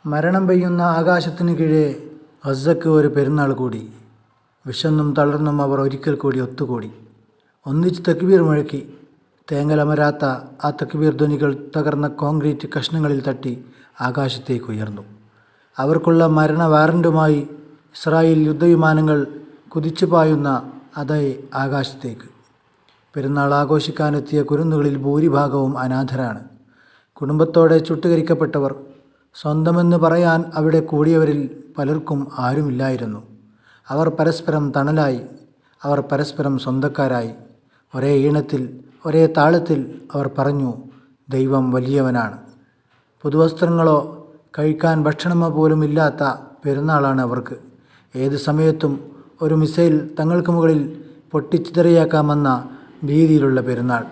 മരണം പെയ്യുന്ന ആകാശത്തിന് കീഴെ ഗസക്ക് ഒരു പെരുന്നാൾ കൂടി. വിശന്നും തളർന്നും അവർ ഒരിക്കൽ കൂടി ഒത്തുകൂടി. ഒന്നിച്ച് തക്ബീർ മുഴക്കി. തേങ്ങലമരാത്ത ആ തക്ബീർ ധ്വനികൾ തകർന്ന കോൺക്രീറ്റ് കഷ്ണങ്ങളിൽ തട്ടി ആകാശത്തേക്ക് ഉയർന്നു. അവർക്കുള്ള മരണ വാറൻറ്റുമായി ഇസ്രായേൽ യുദ്ധവിമാനങ്ങൾ കുതിച്ചു പായുന്ന അതേ ആകാശത്തേക്ക്. പെരുന്നാൾ ആഘോഷിക്കാനെത്തിയ കുരുന്നുകളിൽ ഭൂരിഭാഗവും അനാഥരാണ്. കുടുംബത്തോടെ ചുട്ടുകരിക്കപ്പെട്ടവർ. സ്വന്തമെന്ന് പറയാൻ അവിടെ കൂടിയവരിൽ പലർക്കും ആരുമില്ലായിരുന്നു. അവർ പരസ്പരം തണലായി. അവർ പരസ്പരം സ്വന്തക്കാരായി. ഒരേ ഈണത്തിൽ, ഒരേ താളത്തിൽ അവർ പറഞ്ഞു, ദൈവം വലിയവനാണ്. പുതുവസ്ത്രങ്ങളോ കഴിക്കാൻ ഭക്ഷണമോ പോലും ഇല്ലാത്ത പെരുന്നാളാണ് അവർക്ക്. ഏത് സമയത്തും ഒരു മിസൈൽ തങ്ങൾക്ക് മുകളിൽ പൊട്ടിച്ചിതറിയാക്കാമെന്ന ഭീതിയിലുള്ള പെരുന്നാൾ.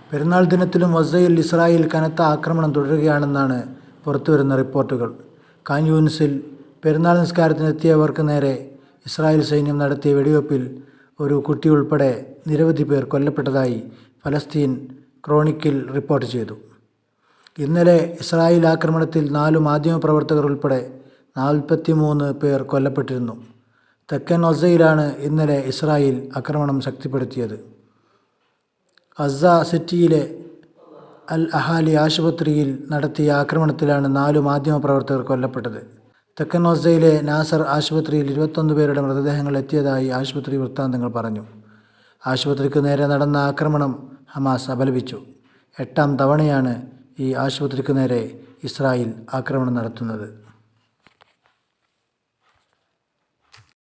പെരുന്നാൾ ദിനത്തിലും ഗസയിൽ ഇസ്രായേൽ കനത്ത ആക്രമണം തുടരുകയാണെന്നാണ് പുറത്തുവരുന്ന റിപ്പോർട്ടുകൾ. ഖാൻ യൂനിസിൽ പെരുന്നാൾ നിസ്കാരത്തിനെത്തിയവർക്ക് നേരെ ഇസ്രായേൽ സൈന്യം നടത്തിയ വെടിവെപ്പിൽ ഒരു കുട്ടിയുൾപ്പെടെ നിരവധി പേർ കൊല്ലപ്പെട്ടതായി ഫലസ്തീൻ ക്രോണിക്കിൾ റിപ്പോർട്ട് ചെയ്തു. ഇന്നലെ ഇസ്രായേൽ ആക്രമണത്തിൽ 4 മാധ്യമപ്രവർത്തകർ ഉൾപ്പെടെ 43 പേർ കൊല്ലപ്പെട്ടിരുന്നു. തെക്കൻ ഗസയിലാണ് ഇന്നലെ ഇസ്രായേൽ ആക്രമണം ശക്തിപ്പെടുത്തിയത്. ഗസ സിറ്റിയിലെ അൽ അഹാലി ആശുപത്രിയിൽ നടത്തിയ ആക്രമണത്തിലാണ് 4 മാധ്യമപ്രവർത്തകർ കൊല്ലപ്പെട്ടത്. തെക്കൻ ഗസയിലെ നാസർ ആശുപത്രിയിൽ 21 പേരുടെ മൃതദേഹങ്ങൾ എത്തിയതായി ആശുപത്രി വൃത്താന്തങ്ങൾ പറഞ്ഞു. ആശുപത്രിക്ക് നേരെ നടന്ന ആക്രമണം ഹമാസ് അപലപിച്ചു. 8ാം തവണയാണ് ഈ ആശുപത്രിക്ക് നേരെ ഇസ്രായേൽ ആക്രമണം നടത്തുന്നത്.